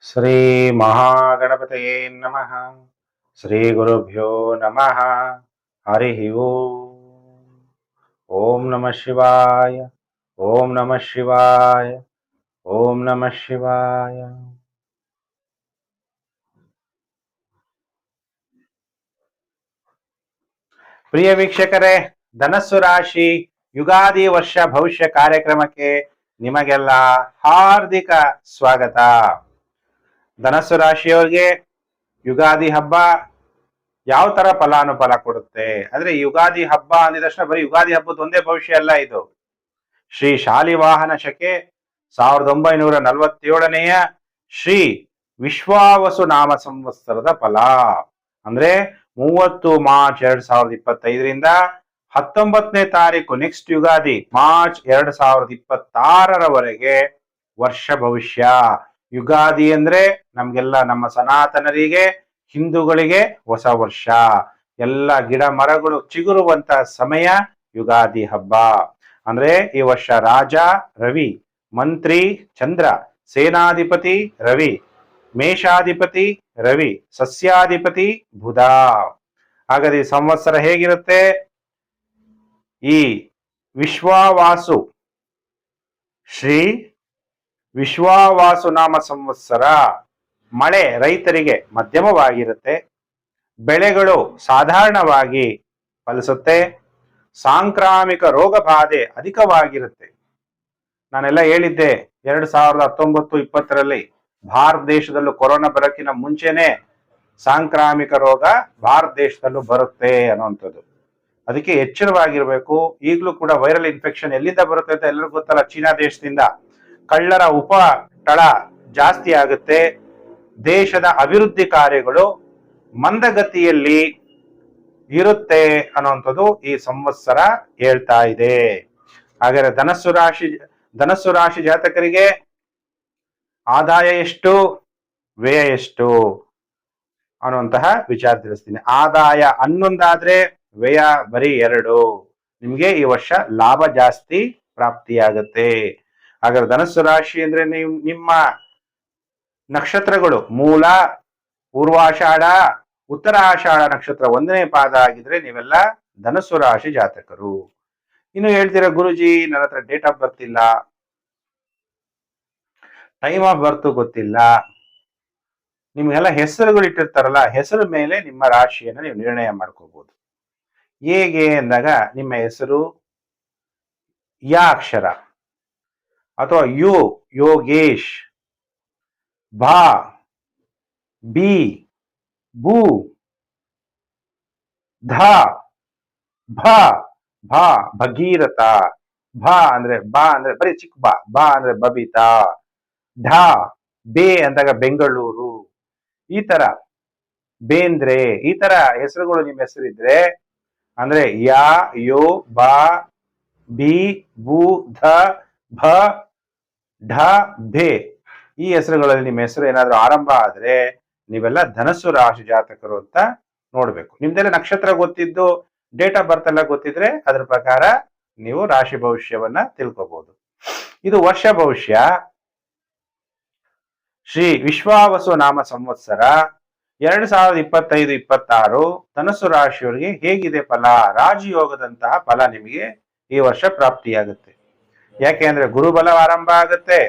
ಶ್ರೀ ಮಹಾಗಣಪತಯೇ ನಮಃ. ಶ್ರೀ ಗುರುಭ್ಯೋ ನಮಃ. ಹರಿ ಓಂ. ಓಂ ನಮಃ ಶಿವಾಯ. ಓಂ ನಮಃ ಶಿವಾಯ. ಓಂ ನಮಃ ಶಿವಾಯ. ಪ್ರಿಯ ವೀಕ್ಷಕರೇ, ಧನಸ್ಸು ರಾಶಿ ಯುಗಾದಿ ವರ್ಷ ಭವಿಷ್ಯ ಕಾರ್ಯಕ್ರಮಕ್ಕೆ ನಿಮಗೆಲ್ಲ ಹಾರ್ದಿಕ ಸ್ವಾಗತ. ಧನಸ್ಸು ರಾಶಿಯವರಿಗೆ ಯುಗಾದಿ ಹಬ್ಬ ಯಾವ ತರ ಫಲಾನುಫಲ ಕೊಡುತ್ತೆ ಅಂದ್ರೆ, ಯುಗಾದಿ ಹಬ್ಬ ಅಂದಿದ ತಕ್ಷಣ ಬರೀ ಯುಗಾದಿ ಹಬ್ಬದ ಒಂದೇ ಭವಿಷ್ಯ ಅಲ್ಲ ಇದು. ಶ್ರೀ ಶಾಲಿವಾಹನ ಶಕೆ 1947ನೆಯ ಶ್ರೀ ವಿಶ್ವಾವಸು ನಾಮ ಸಂವತ್ಸರದ ಫಲ ಅಂದ್ರೆ 30 ಮಾರ್ಚ್ 2025ರಿಂದ 19ನೇ ತಾರೀಕು ನೆಕ್ಸ್ಟ್ ಯುಗಾದಿ ಮಾರ್ಚ್ 2026ರವರೆಗೆ ವರ್ಷ ಭವಿಷ್ಯ. ಯುಗಾದಿ ಅಂದ್ರೆ ನಮ್ಗೆಲ್ಲ ನಮ್ಮ ಸನಾತನರಿಗೆ ಹಿಂದೂಗಳಿಗೆ ಹೊಸ ವರ್ಷ, ಎಲ್ಲ ಗಿಡ ಮರಗಳು ಚಿಗುರುವಂತ ಸಮಯ ಯುಗಾದಿ ಹಬ್ಬ. ಅಂದ್ರೆ ಈ ವರ್ಷ ರಾಜ ರವಿ, ಮಂತ್ರಿ ಚಂದ್ರ, ಸೇನಾಧಿಪತಿ ರವಿ, ಮೇಷಾಧಿಪತಿ ರವಿ, ಸಸ್ಯಾಧಿಪತಿ ಬುಧ. ಹಾಗಾದ್ರೆ ಈ ಸಂವತ್ಸರ ಹೇಗಿರುತ್ತೆ? ಈ ವಿಶ್ವಾವಾಸು ಶ್ರೀ ವಿಶ್ವಾವಾಸು ನಾಮ ಸಂವತ್ಸರ ಮಳೆ ರೈತರಿಗೆ ಮಧ್ಯಮವಾಗಿರುತ್ತೆ, ಬೆಳೆಗಳು ಸಾಧಾರಣವಾಗಿ ಫಲಿಸುತ್ತೆ, ಸಾಂಕ್ರಾಮಿಕ ರೋಗ ಬಾಧೆ ಅಧಿಕವಾಗಿರುತ್ತೆ. ನಾನೆಲ್ಲ ಹೇಳಿದ್ದೆ 2019-20ರಲ್ಲಿ ಭಾರತ ದೇಶದಲ್ಲೂ ಕೊರೋನಾ ಬರೋಕ್ಕಿಂತ ಮುಂಚೆನೆ ಸಾಂಕ್ರಾಮಿಕ ರೋಗ ಭಾರತ ದೇಶದಲ್ಲೂ ಬರುತ್ತೆ ಅನ್ನುವಂಥದ್ದು. ಅದಕ್ಕೆ ಎಚ್ಚರವಾಗಿರ್ಬೇಕು. ಈಗಲೂ ಕೂಡ ವೈರಲ್ ಇನ್ಫೆಕ್ಷನ್ ಎಲ್ಲಿಂದ ಬರುತ್ತೆ ಅಂತ ಎಲ್ಲರಿಗೂ ಗೊತ್ತಲ್ಲ, ಚೀನಾ ದೇಶದಿಂದ. ಕಳ್ಳರ ಉಪಟಳ ಜಾಸ್ತಿ ಆಗುತ್ತೆ, ದೇಶದ ಅಭಿವೃದ್ಧಿ ಕಾರ್ಯಗಳು ಮಂದಗತಿಯಲ್ಲಿ ಇರುತ್ತೆ ಅನ್ನುವಂಥದ್ದು ಈ ಸಂವತ್ಸರ ಹೇಳ್ತಾ ಇದೆ. ಹಾಗಾದ್ರೆ ಧನಸ್ಸು ರಾಶಿ ಜಾತಕರಿಗೆ ಆದಾಯ ಎಷ್ಟು, ವ್ಯಯ ಎಷ್ಟು ಅನ್ನುವಂತಹ ವಿಚಾರ ತಿಳಿಸ್ತೀನಿ. ಆದಾಯ 11 ಆದ್ರೆ ವ್ಯಯ ಬರೀ 2. ನಿಮ್ಗೆ ಈ ವರ್ಷ ಲಾಭ ಜಾಸ್ತಿ ಪ್ರಾಪ್ತಿಯಾಗತ್ತೆ. ಹಾಗಾದ್ರೆ ಧನಸ್ಸು ರಾಶಿ ಅಂದ್ರೆ ನಿಮ್ಮ ನಕ್ಷತ್ರಗಳು ಮೂಲ, ಪೂರ್ವಾಷಾಢ, ಉತ್ತರಾಷಾಢ ನಕ್ಷತ್ರ 1ನೇ ಪಾದ ಆಗಿದ್ರೆ ನೀವೆಲ್ಲ ಧನಸ್ಸು ರಾಶಿ ಜಾತಕರು. ಇನ್ನು ಹೇಳ್ತೀರಾ, ಗುರುಜಿ ನನ್ನ ಹತ್ರ ಡೇಟ್ ಆಫ್ ಬರ್ತ್ ಇಲ್ಲ, ಟೈಮ್ ಆಫ್ ಬರ್ತ್ ಗೊತ್ತಿಲ್ಲ. ನಿಮ್ಗೆಲ್ಲ ಹೆಸರುಗಳು ಇಟ್ಟಿರ್ತಾರಲ್ಲ, ಹೆಸರು ಮೇಲೆ ನಿಮ್ಮ ರಾಶಿಯನ್ನು ನೀವು ನಿರ್ಣಯ ಮಾಡ್ಕೋಬಹುದು. ಹೇಗೆ ಅಂದಾಗ, ನಿಮ್ಮ ಹೆಸರು ಯಾ ಅಕ್ಷರ ಅಥವಾ ಯು ಯೋಗೇಶ್, ಭಾ ಬಿ ಭೂ, ಧ ಭ ಭಾ ಭಗೀರಥ, ಭಾ ಅಂದ್ರೆ ಬರೀ ಚಿಕ್ಕ ಬಾ ಅಂದ್ರೆ ಬಬಿತಾ, ಢ ಬೇ ಅಂದಾಗ ಬೆಂಗಳೂರು, ಈ ತರ ಬೇಂದ್ರೆ, ಈ ತರ ಹೆಸರುಗಳು ನಿಮ್ಮ ಹೆಸರಿದ್ರೆ ಅಂದ್ರೆ ಯಾ ಯೋ ಬಾ ಬಿ ಭೂ ಧ ಭ ಢ ಭೇ, ಈ ಹೆಸರುಗಳಲ್ಲಿ ನಿಮ್ಮ ಹೆಸರು ಏನಾದ್ರೂ ಆರಂಭ ಆದ್ರೆ ನೀವೆಲ್ಲ ಧನಸ್ಸು ರಾಶಿ ಜಾತಕರು ಅಂತ ನೋಡ್ಬೇಕು. ನಿಮ್ದೆಲ್ಲ ನಕ್ಷತ್ರ ಗೊತ್ತಿದ್ದು ಡೇಟ್ ಆಫ್ ಬರ್ತ್ ಎಲ್ಲ ಗೊತ್ತಿದ್ರೆ ಅದ್ರ ಪ್ರಕಾರ ನೀವು ರಾಶಿ ಭವಿಷ್ಯವನ್ನ ತಿಳ್ಕೋಬಹುದು. ಇದು ವರ್ಷ ಭವಿಷ್ಯ. ಶ್ರೀ ವಿಶ್ವಾವಸು ನಾಮ ಸಂವತ್ಸರ 2025-26 ಧನಸ್ಸು ರಾಶಿಯವರಿಗೆ ಹೇಗಿದೆ ಫಲ? ರಾಜಯೋಗದಂತಹ ಫಲ ನಿಮಗೆ ಈ ವರ್ಷ ಪ್ರಾಪ್ತಿಯಾಗುತ್ತೆ. ಯಾಕೆ ಅಂದ್ರೆ ಗುರುಬಲ ಆರಂಭ ಆಗುತ್ತೆ,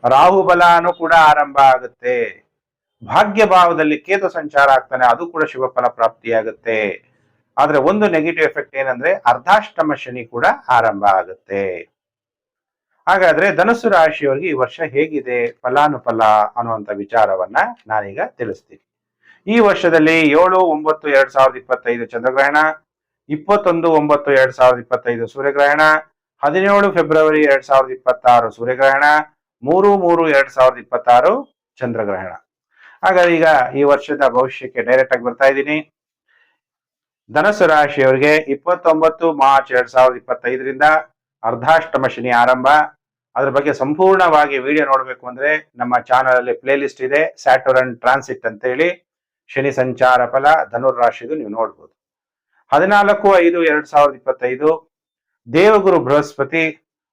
ರಾಹು ಬಲನೂ ಕೂಡ ಆರಂಭ ಆಗುತ್ತೆ, ಭಾಗ್ಯ ಭಾವದಲ್ಲಿ ಕೇತು ಸಂಚಾರ ಆಗ್ತಾನೆ, ಅದು ಕೂಡ ಶುಭ ಫಲ ಪ್ರಾಪ್ತಿಯಾಗುತ್ತೆ. ಆದ್ರೆ ಒಂದು ನೆಗೆಟಿವ್ ಎಫೆಕ್ಟ್ ಏನಂದ್ರೆ ಅರ್ಧಾಷ್ಟಮ ಶನಿ ಕೂಡ ಆರಂಭ ಆಗುತ್ತೆ. ಹಾಗಾದ್ರೆ ಧನಸ್ಸು ರಾಶಿಯವರಿಗೆ ಈ ವರ್ಷ ಹೇಗಿದೆ ಫಲಾನುಫಲ ಅನ್ನುವಂಥ ವಿಚಾರವನ್ನ ನಾನೀಗ ತಿಳಿಸ್ತೀನಿ. ಈ ವರ್ಷದಲ್ಲಿ 7-9-2025 ಚಂದ್ರಗ್ರಹಣ, 21-9-2025 ಸೂರ್ಯಗ್ರಹಣ, 17 ಫೆಬ್ರವರಿ 2026 ಸೂರ್ಯಗ್ರಹಣ, 3-3-2026 ಚಂದ್ರಗ್ರಹಣ. ಹಾಗಾದ್ರೆ ಈಗ ಈ ವರ್ಷದ ಭವಿಷ್ಯಕ್ಕೆ ಡೈರೆಕ್ಟ್ ಆಗಿ ಬರ್ತಾ ಇದ್ದೀನಿ. ಧನಸ್ಸು ರಾಶಿಯವರಿಗೆ 29 ಮಾರ್ಚ್ 2025ರಿಂದ ಅರ್ಧಾಷ್ಟಮ ಶನಿ ಆರಂಭ. ಅದ್ರ ಬಗ್ಗೆ ಸಂಪೂರ್ಣವಾಗಿ ವಿಡಿಯೋ ನೋಡಬೇಕು ಅಂದ್ರೆ ನಮ್ಮ ಚಾನಲ್ ಅಲ್ಲಿ ಪ್ಲೇ ಲಿಸ್ಟ್ ಇದೆ, ಸ್ಯಾಟರ್ನ್ ಟ್ರಾನ್ಸಿಟ್ ಅಂತ ಹೇಳಿ, ಶನಿ ಸಂಚಾರ ಫಲ ಧನುರ್ ರಾಶಿದು ನೀವು ನೋಡ್ಬೋದು. 14-5-2025 ದೇವಗುರು ಬೃಹಸ್ಪತಿ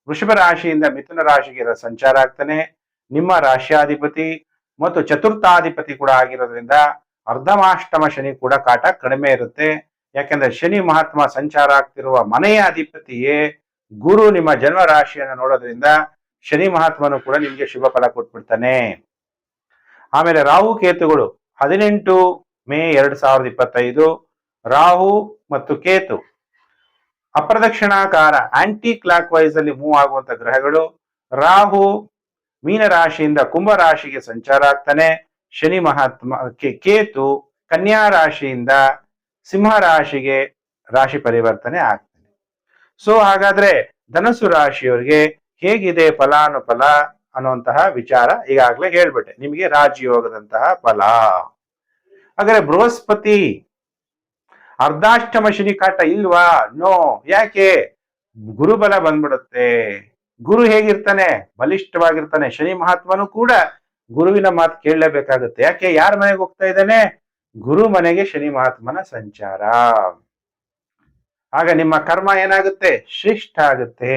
ವೃಷಭ ರಾಶಿಯಿಂದ ಮಿಥುನ ರಾಶಿಗೆ ಸಂಚಾರ ಆಗ್ತಾನೆ. ನಿಮ್ಮ ರಾಶ್ಯಾಧಿಪತಿ ಮತ್ತು ಚತುರ್ಥಾಧಿಪತಿ ಕೂಡ ಆಗಿರೋದ್ರಿಂದ ಅರ್ಧಮಾಷ್ಟಮ ಶನಿ ಕೂಡ ಕಾಟ ಕಡಿಮೆ ಇರುತ್ತೆ. ಯಾಕೆಂದ್ರೆ ಶನಿ ಮಹಾತ್ಮ ಸಂಚಾರ ಆಗ್ತಿರುವ ಮನೆಯ ಅಧಿಪತಿಯೇ ಗುರು ನಿಮ್ಮ ಜನ್ಮ ರಾಶಿಯನ್ನು ನೋಡೋದ್ರಿಂದ ಶನಿ ಮಹಾತ್ಮನು ಕೂಡ ನಿಮ್ಗೆ ಶುಭ ಫಲ ಕೊಟ್ಬಿಡ್ತಾನೆ. ಆಮೇಲೆ ರಾಹು ಕೇತುಗಳು 18 ಮೇ 2025 ರಾಹು ಮತ್ತು ಕೇತು ಅಪ್ರದಕ್ಷಿಣಾಕಾರ ಆಂಟಿ ಕ್ಲಾಕ್ ವೈಸ್ ಅಲ್ಲಿ ಮೂವ್ ಆಗುವಂತ ಗ್ರಹಗಳು. ರಾಹು ಮೀನ ರಾಶಿಯಿಂದ ಕುಂಭ ರಾಶಿಗೆ ಸಂಚಾರ ಆಗ್ತಾನೆ. ಶನಿ ಮಹಾತ್ಮ ಕೇತು ಕನ್ಯಾ ರಾಶಿಯಿಂದ ಸಿಂಹ ರಾಶಿಗೆ ರಾಶಿ ಪರಿವರ್ತನೆ ಆಗ್ತಾನೆ. ಸೊ ಹಾಗಾದ್ರೆ ಧನಸ್ಸು ರಾಶಿಯವರಿಗೆ ಹೇಗಿದೆ ಫಲಾನುಫಲ ಅನ್ನುವಂತಹ ವಿಚಾರ ಈಗಾಗಲೇ ಹೇಳ್ಬಿಟ್ಟೆ, ನಿಮಗೆ ರಾಜಯೋಗದಂತಹ ಫಲ. ಹಾಗಾದ್ರೆ ಬೃಹಸ್ಪತಿ ಅರ್ಧಾಷ್ಟಮ ಶನಿ ಕಾಟ ಇಲ್ವಾ? ನೋ. ಯಾಕೆ? ಗುರುಬಲ ಬಂದ್ಬಿಡುತ್ತೆ. ಗುರು ಹೇಗಿರ್ತಾನೆ? ಬಲಿಷ್ಠವಾಗಿರ್ತಾನೆ. ಶನಿ ಮಹಾತ್ಮನು ಕೂಡ ಗುರುವಿನ ಮಾತು ಕೇಳಲೇಬೇಕಾಗುತ್ತೆ. ಯಾಕೆ? ಯಾರ ಮನೆಗೆ ಹೋಗ್ತಾ ಇದ್ದಾನೆ? ಗುರು ಮನೆಗೆ ಶನಿ ಮಹಾತ್ಮನ ಸಂಚಾರ. ಆಗ ನಿಮ್ಮ ಕರ್ಮ ಏನಾಗುತ್ತೆ? ಶ್ರೇಷ್ಠ ಆಗುತ್ತೆ.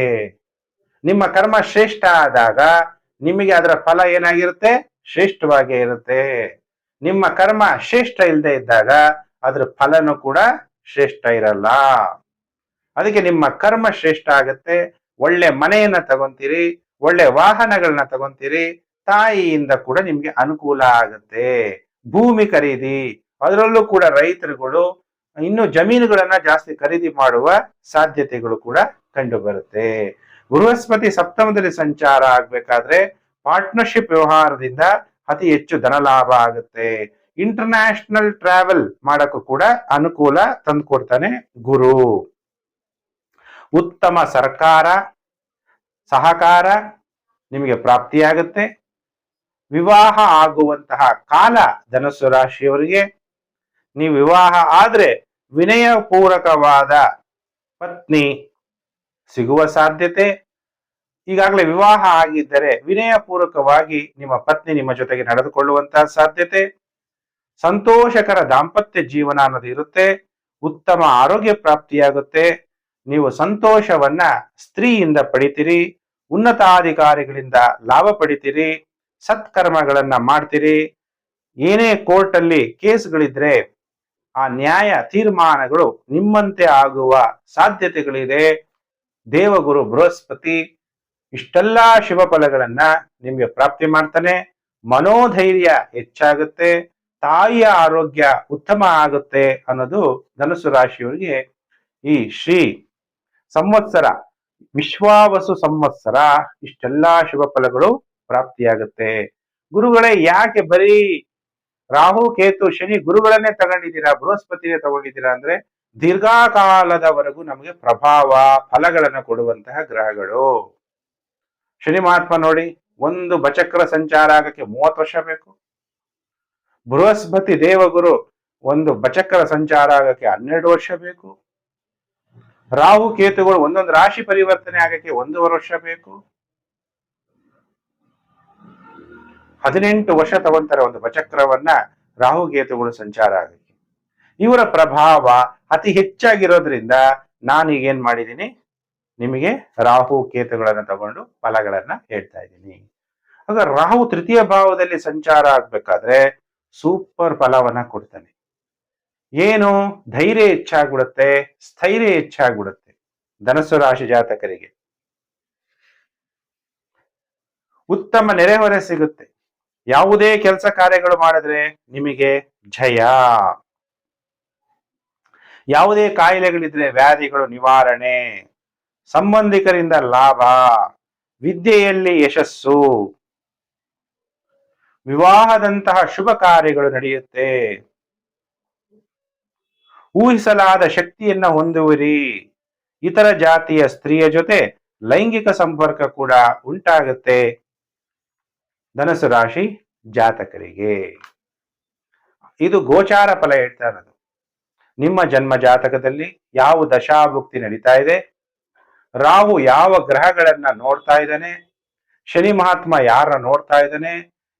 ನಿಮ್ಮ ಕರ್ಮ ಶ್ರೇಷ್ಠ ಆದಾಗ ನಿಮಗೆ ಅದರ ಫಲ ಏನಾಗಿರುತ್ತೆ? ಶ್ರೇಷ್ಠವಾಗೇ ಇರುತ್ತೆ. ನಿಮ್ಮ ಕರ್ಮ ಶ್ರೇಷ್ಠ ಇಲ್ಲದೆ ಇದ್ದಾಗ ಅದ್ರ ಫಲನೂ ಕೂಡ ಶ್ರೇಷ್ಠ ಇರಲ್ಲ. ಅದಕ್ಕೆ ನಿಮ್ಮ ಕರ್ಮ ಶ್ರೇಷ್ಠ ಆಗತ್ತೆ. ಒಳ್ಳೆ ಮನೆಯನ್ನ ತಗೊಂತೀರಿ, ಒಳ್ಳೆ ವಾಹನಗಳನ್ನ ತಗೊಂತೀರಿ, ತಾಯಿಯಿಂದ ಕೂಡ ನಿಮ್ಗೆ ಅನುಕೂಲ ಆಗುತ್ತೆ. ಭೂಮಿ ಖರೀದಿ, ಅದರಲ್ಲೂ ಕೂಡ ರೈತರುಗಳು ಇನ್ನು ಜಮೀನುಗಳನ್ನ ಜಾಸ್ತಿ ಖರೀದಿ ಮಾಡುವ ಸಾಧ್ಯತೆಗಳು ಕೂಡ ಕಂಡು ಬರುತ್ತೆ. ಬೃಹಸ್ಪತಿ ಸಪ್ತಮದಲ್ಲಿ ಸಂಚಾರ ಆಗ್ಬೇಕಾದ್ರೆ ಪಾರ್ಟ್ನರ್ಶಿಪ್ ವ್ಯವಹಾರದಿಂದ ಅತಿ ಹೆಚ್ಚು ಧನ ಲಾಭ ಆಗುತ್ತೆ. ಇಂಟರ್ನ್ಯಾಷನಲ್ ಟ್ರಾವೆಲ್ ಮಾಡಕ್ಕೂ ಕೂಡ ಅನುಕೂಲ ತಂದುಕೊಡ್ತಾನೆ ಗುರು. ಉತ್ತಮ ಸರ್ಕಾರ ಸಹಕಾರ ನಿಮಗೆ ಪ್ರಾಪ್ತಿಯಾಗುತ್ತೆ. ವಿವಾಹ ಆಗುವಂತಹ ಕಾಲ ಧನಸ್ಸು ರಾಶಿಯವರಿಗೆ. ನೀವು ವಿವಾಹ ಆದ್ರೆ ವಿನಯಪೂರ್ವಕವಾದ ಪತ್ನಿ ಸಿಗುವ ಸಾಧ್ಯತೆ. ಈಗಾಗಲೇ ವಿವಾಹ ಆಗಿದ್ದರೆ ವಿನಯಪೂರ್ವಕವಾಗಿ ನಿಮ್ಮ ಪತ್ನಿ ನಿಮ್ಮ ಜೊತೆಗೆ ನಡೆದುಕೊಳ್ಳುವಂತಹ ಸಾಧ್ಯತೆ. ಸಂತೋಷಕರ ದಾಂಪತ್ಯ ಜೀವನ ಅನ್ನೋದು ಇರುತ್ತೆ. ಉತ್ತಮ ಆರೋಗ್ಯ ಪ್ರಾಪ್ತಿಯಾಗುತ್ತೆ. ನೀವು ಸಂತೋಷವನ್ನ ಸ್ತ್ರೀಯಿಂದ ಪಡಿತೀರಿ. ಉನ್ನತಾಧಿಕಾರಿಗಳಿಂದ ಲಾಭ ಪಡಿತೀರಿ. ಸತ್ಕರ್ಮಗಳನ್ನ ಮಾಡ್ತೀರಿ. ಏನೇ ಕೋರ್ಟ್ ಅಲ್ಲಿ ಕೇಸ್ಗಳಿದ್ರೆ ಆ ನ್ಯಾಯ ತೀರ್ಮಾನಗಳು ನಿಮ್ಮಂತೆ ಆಗುವ ಸಾಧ್ಯತೆಗಳಿದೆ. ದೇವಗುರು ಬೃಹಸ್ಪತಿ ಇಷ್ಟೆಲ್ಲಾ ಶುಭ ಫಲಗಳನ್ನ ನಿಮ್ಗೆ ಪ್ರಾಪ್ತಿ ಮಾಡ್ತಾನೆ. ಮನೋಧೈರ್ಯ ಹೆಚ್ಚಾಗುತ್ತೆ. ತಾಯಿಯ ಆರೋಗ್ಯ ಉತ್ತಮ ಆಗುತ್ತೆ ಅನ್ನೋದು ಧನುಸ್ಸು ರಾಶಿಯವರಿಗೆ ಈ ಶ್ರೀ ಸಂವತ್ಸರ ವಿಶ್ವಾವಸು ಸಂವತ್ಸರ ಇಷ್ಟೆಲ್ಲಾ ಶುಭ ಫಲಗಳು ಪ್ರಾಪ್ತಿಯಾಗುತ್ತೆ. ಗುರುಗಳೇ, ಯಾಕೆ ಬರೀ ರಾಹು ಕೇತು ಶನಿ ಗುರುಗಳನ್ನೇ ತಗೊಂಡಿದ್ದೀರಾ, ಬೃಹಸ್ಪತಿನೇ ತಗೊಂಡಿದ್ದೀರಾ ಅಂದ್ರೆ ದೀರ್ಘಕಾಲದವರೆಗೂ ನಮಗೆ ಪ್ರಭಾವ ಫಲಗಳನ್ನು ಕೊಡುವಂತಹ ಗ್ರಹಗಳು. ಶನಿ ಮಹಾತ್ಮ ನೋಡಿ, ಒಂದು ಬಚಕ್ರ ಸಂಚಾರ ಆಗಕ್ಕೆ 30 ವರ್ಷ ಬೇಕು. ಬೃಹಸ್ಪತಿ ದೇವಗುರು ಒಂದು ಬಚಕ್ರ ಸಂಚಾರ ಆಗಕ್ಕೆ 12 ವರ್ಷ ಬೇಕು. ರಾಹು ಕೇತುಗಳು ಒಂದೊಂದು ರಾಶಿ ಪರಿವರ್ತನೆ ಆಗಕ್ಕೆ 1.5 ವರ್ಷ ಬೇಕು. 18 ವರ್ಷ ತಗೊಂತಾರೆ ಒಂದು ಬಚಕ್ರವನ್ನ ರಾಹು ಕೇತುಗಳು ಸಂಚಾರ ಆಗಕ್ಕೆ. ಇವರ ಪ್ರಭಾವ ಅತಿ ಹೆಚ್ಚಾಗಿರೋದ್ರಿಂದ ನಾನೀಗ ಏನ್ ಮಾಡಿದ್ದೀನಿ, ನಿಮಗೆ ರಾಹು ಕೇತುಗಳನ್ನ ತಗೊಂಡು ಫಲಗಳನ್ನ ಹೇಳ್ತಾ ಇದ್ದೀನಿ. ಆಗ ರಾಹು ತೃತೀಯ ಭಾವದಲ್ಲಿ ಸಂಚಾರ ಆಗ್ಬೇಕಾದ್ರೆ ಸೂಪರ್ ಫಲವನ್ನ ಕೊಡ್ತಾನೆ. ಏನು? ಧೈರ್ಯ ಹೆಚ್ಚಾಗ್ಬಿಡುತ್ತೆ, ಸ್ಥೈರ್ಯ ಹೆಚ್ಚಾಗ್ಬಿಡುತ್ತೆ ಧನಸ್ಸು ರಾಶಿ ಜಾತಕರಿಗೆ. ಉತ್ತಮ ನೆರೆಹೊರೆ ಸಿಗುತ್ತೆ. ಯಾವುದೇ ಕೆಲಸ ಕಾರ್ಯಗಳು ಮಾಡಿದ್ರೆ ನಿಮಗೆ ಜಯ. ಯಾವುದೇ ಕಾಯಿಲೆಗಳಿದ್ರೆ ವ್ಯಾಧಿಗಳು ನಿವಾರಣೆ. ಸಂಬಂಧಿಕರಿಂದ ಲಾಭ. ವಿದ್ಯೆಯಲ್ಲಿ ಯಶಸ್ಸು. ವಿವಾಹದಂತಹ ಶುಭ ಕಾರ್ಯಗಳು ನಡೆಯುತ್ತೆ. ಊಹಿಸಲಾದ ಶಕ್ತಿಯನ್ನ ಹೊಂದುವಿರಿ. ಇತರ ಜಾತಿಯ ಸ್ತ್ರೀಯ ಜೊತೆ ಲೈಂಗಿಕ ಸಂಪರ್ಕ ಕೂಡ ಉಂಟಾಗುತ್ತೆ ಧನಸ್ಸು ರಾಶಿ ಜಾತಕರಿಗೆ. ಇದು ಗೋಚಾರ ಫಲ ಹೇಳ್ತಾ ಇರೋದು. ನಿಮ್ಮ ಜನ್ಮ ಜಾತಕದಲ್ಲಿ ಯಾವ ದಶಾಭುಕ್ತಿ ನಡೀತಾ ಇದೆ, ರಾಹು ಯಾವ ಗ್ರಹಗಳನ್ನ ನೋಡ್ತಾ ಇದ್ದಾನೆ, ಶನಿ ಮಹಾತ್ಮ ಯಾರ ನೋಡ್ತಾ ಇದ್ದಾನೆ,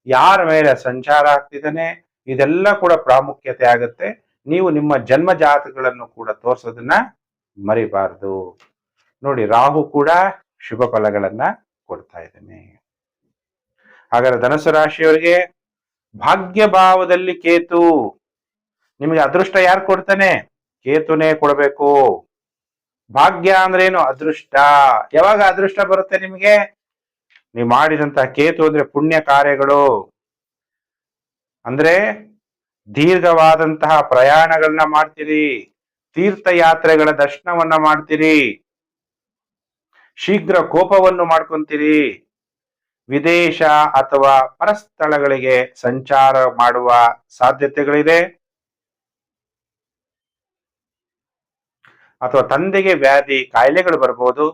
ಯಾರ ಮೇಲೆ ಸಂಚಾರ ಆಗ್ತಿದ್ದಾನೆ, ಇದೆಲ್ಲ ಕೂಡ ಪ್ರಾಮುಖ್ಯತೆ ಆಗುತ್ತೆ. ನೀವು ನಿಮ್ಮ ಜನ್ಮ ಜಾತಕಗಳನ್ನು ಕೂಡ ತೋರಿಸೋದನ್ನ ಮರಿಬಾರದು. ನೋಡಿ, ರಾಹು ಕೂಡ ಶುಭ ಫಲಗಳನ್ನ ಕೊಡ್ತಾ ಇದ್ದಾನೆ. ಹಾಗಾದ್ರೆ ಧನಸ್ಸು ರಾಶಿಯವರಿಗೆ ಭಾಗ್ಯ ಭಾವದಲ್ಲಿ ಕೇತು, ನಿಮಗೆ ಅದೃಷ್ಟ ಯಾರು ಕೊಡ್ತಾನೆ? ಕೇತುನೇ ಕೊಡಬೇಕು. ಭಾಗ್ಯ ಅಂದ್ರೇನು? ಅದೃಷ್ಟ. ಯಾವಾಗ ಅದೃಷ್ಟ ಬರುತ್ತೆ ನಿಮಗೆ? ನೀವು ಮಾಡಿದಂತಹ ಕೇತು ಅಂದ್ರೆ ಪುಣ್ಯ ಕಾರ್ಯಗಳು, ಅಂದ್ರೆ ದೀರ್ಘವಾದಂತಹ ಪ್ರಯಾಣಗಳನ್ನ ಮಾಡ್ತೀರಿ, ತೀರ್ಥಯಾತ್ರೆಗಳ ದರ್ಶನವನ್ನ ಮಾಡ್ತೀರಿ, ಶೀಘ್ರ ಕೋಪವನ್ನು ಮಾಡ್ಕೊಂತೀರಿ, ವಿದೇಶ ಅಥವಾ ಪರಸ್ಥಳಗಳಿಗೆ ಸಂಚಾರ ಮಾಡುವ ಸಾಧ್ಯತೆಗಳಿದೆ, ಅಥವಾ ತಂದೆಗೆ ವ್ಯಾಧಿ ಕಾಯಿಲೆಗಳು ಬರ್ಬೋದು.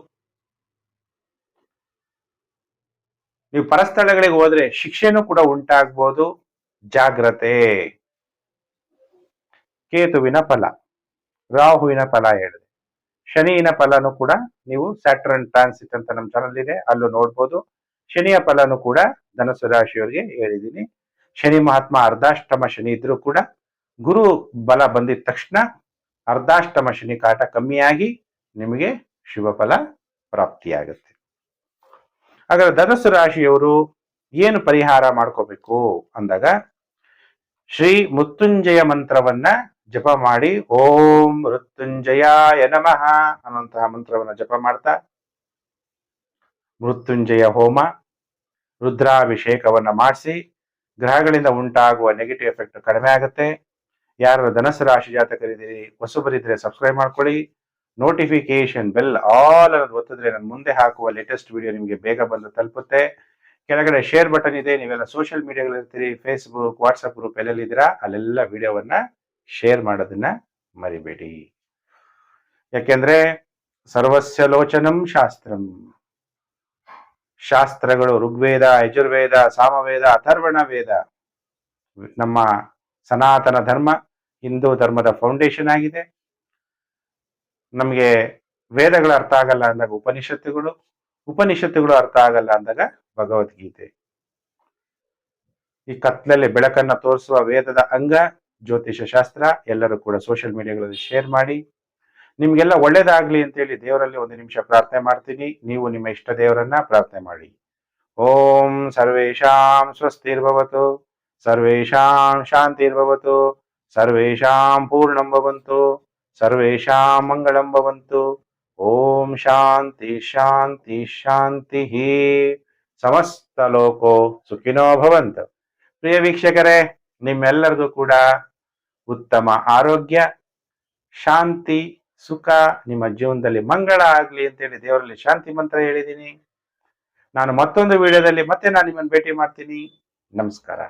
ನೀವು ಪರಸ್ಥಳಗಳಿಗೆ ಹೋದ್ರೆ ಶಿಕ್ಷೆನೂ ಕೂಡ ಉಂಟಾಗ್ಬೋದು. ಜಾಗ್ರತೆ. ಕೇತುವಿನ ಫಲ, ರಾಹುವಿನ ಫಲ ಹೇಳಿದೆ. ಶನಿಯ ಫಲನು ಕೂಡ ನೀವು ಸ್ಯಾಟರ್ನ್ ಟ್ರಾನ್ಸಿಟ್ ಅಂತ ನಮ್ಮ ಚಾನಲ್ ಇದೆ, ಅಲ್ಲೂ ನೋಡ್ಬೋದು. ಶನಿಯ ಫಲನು ಕೂಡ ಧನುಸು ರಾಶಿಯವರಿಗೆ ಹೇಳಿದ್ದೀನಿ. ಶನಿ ಮಹಾತ್ಮ ಅರ್ಧಾಷ್ಟಮ ಶನಿ ಇದ್ರೂ ಕೂಡ ಗುರು ಬಲ ಬಂದಿದ ತಕ್ಷಣ ಅರ್ಧಾಷ್ಟಮ ಶನಿ ಕಾಟ ಕಮ್ಮಿಯಾಗಿ ನಿಮಗೆ ಶುಭ ಫಲ ಪ್ರಾಪ್ತಿಯಾಗುತ್ತೆ. ಹಾಗಾದ್ರೆ ಧನುಸು ರಾಶಿಯವರು ಏನು ಪರಿಹಾರ ಮಾಡ್ಕೋಬೇಕು ಅಂದಾಗ, ಶ್ರೀ ಮೃತ್ಯುಂಜಯ ಮಂತ್ರವನ್ನ ಜಪ ಮಾಡಿ, ಓಂ ಮೃತ್ಯುಂಜಯಾಯ ನಮಃ ಅನ್ನುವಂತಹ ಮಂತ್ರವನ್ನ ಜಪ ಮಾಡ್ತಾ ಮೃತ್ಯುಂಜಯ ಹೋಮ, ರುದ್ರಾಭಿಷೇಕವನ್ನ ಮಾಡಿಸಿ ಗ್ರಹಗಳಿಂದ ಉಂಟಾಗುವ ನೆಗೆಟಿವ್ ಎಫೆಕ್ಟ್ ಕಡಿಮೆ ಆಗುತ್ತೆ. ಯಾರು ಧನುಸು ರಾಶಿ ಜಾತಕರಿದ್ದೀರಿ, ಹೊಸಬರಿದ್ರೆ ಸಬ್ಸ್ಕ್ರೈಬ್ ಮಾಡ್ಕೊಳ್ಳಿ. ನೋಟಿಫಿಕೇಶನ್ ಬೆಲ್ ಆಲ್ ಅನ್ನೋದು ಒತ್ತಿದ್ರೆ ನಾನು ಮುಂದೆ ಹಾಕುವ ಲೇಟೆಸ್ಟ್ ವಿಡಿಯೋ ನಿಮಗೆ ಬೇಗ ಬಂದು ತಲುಪುತ್ತೆ. ಕೆಳಗಡೆ ಶೇರ್ ಬಟನ್ ಇದೆ, ನೀವೆಲ್ಲ ಸೋಷಿಯಲ್ ಮೀಡಿಯಾಗಳಿರ್ತೀರಿ, ಫೇಸ್ಬುಕ್ ವಾಟ್ಸಪ್ ಗ್ರೂಪ್ ಎಲ್ಲೆಲ್ಲಿದ್ದೀರಾ ಅಲ್ಲೆಲ್ಲ ವಿಡಿಯೋವನ್ನ ಶೇರ್ ಮಾಡೋದನ್ನ ಮರಿಬೇಡಿ. ಯಾಕೆಂದ್ರೆ ಸರ್ವಸ್ಯ ಲೋಚನಂ ಶಾಸ್ತ್ರಂ, ಶಾಸ್ತ್ರಗಳು ಋಗ್ವೇದ, ಯಜುರ್ವೇದ, ಸಾಮವೇದ, ಅಥರ್ವಣ ವೇದ ನಮ್ಮ ಸನಾತನ ಧರ್ಮ, ಹಿಂದೂ ಧರ್ಮದ ಫೌಂಡೇಶನ್ ಆಗಿದೆ. ನಮಗೆ ವೇದಗಳು ಅರ್ಥ ಆಗಲ್ಲ ಅಂದಾಗ ಉಪನಿಷತ್ತುಗಳು ಅರ್ಥ ಆಗಲ್ಲ ಅಂದಾಗ ಭಗವದ್ಗೀತೆ. ಈ ಕತ್ಲಲ್ಲಿ ಬೆಳಕನ್ನ ತೋರಿಸುವ ವೇದದ ಅಂಗ ಜ್ಯೋತಿಷ ಶಾಸ್ತ್ರ. ಎಲ್ಲರೂ ಕೂಡ ಸೋಷಿಯಲ್ ಮೀಡಿಯಾಗಳಲ್ಲಿ ಶೇರ್ ಮಾಡಿ. ನಿಮ್ಗೆಲ್ಲ ಒಳ್ಳೇದಾಗ್ಲಿ ಅಂತೇಳಿ ದೇವರಲ್ಲಿ 1 ನಿಮಿಷ ಪ್ರಾರ್ಥನೆ ಮಾಡ್ತೀನಿ. ನೀವು ನಿಮ್ಮ ಇಷ್ಟ ದೇವರನ್ನ ಪ್ರಾರ್ಥನೆ ಮಾಡಿ. ಓಂ ಸರ್ವೇಷಾಂ ಸ್ವಸ್ತಿರ್ಭವತು, ಸರ್ವೇಷಾಂ ಶಾಂತಿರ್ಭವತು, ಸರ್ವೇಷಾಂ ಪೂರ್ಣಂ ಭವಂತು, ಸರ್ವೇಷಾಂ ಮಂಗಳಂ ಭವಂತು. ಓಂ ಶಾಂತಿ ಶಾಂತಿ ಶಾಂತಿ. ಸಮಸ್ತ ಲೋಕೋ ಸುಖಿನೋ ಭವಂತು. ಪ್ರಿಯ ವೀಕ್ಷಕರೇ, ನಿಮ್ಮೆಲ್ಲರಿಗೂ ಕೂಡ ಉತ್ತಮ ಆರೋಗ್ಯ, ಶಾಂತಿ, ಸುಖ, ನಿಮ್ಮ ಜೀವನದಲ್ಲಿ ಮಂಗಳ ಆಗ್ಲಿ ಅಂತೇಳಿ ದೇವರಲ್ಲಿ ಶಾಂತಿ ಮಂತ್ರ ಹೇಳಿದ್ದೀನಿ. ನಾನು ಮತ್ತೊಂದು ವಿಡಿಯೋದಲ್ಲಿ ಮತ್ತೆ ನಾನು ನಿಮ್ಮನ್ನು ಭೇಟಿ ಮಾಡ್ತೀನಿ. ನಮಸ್ಕಾರ.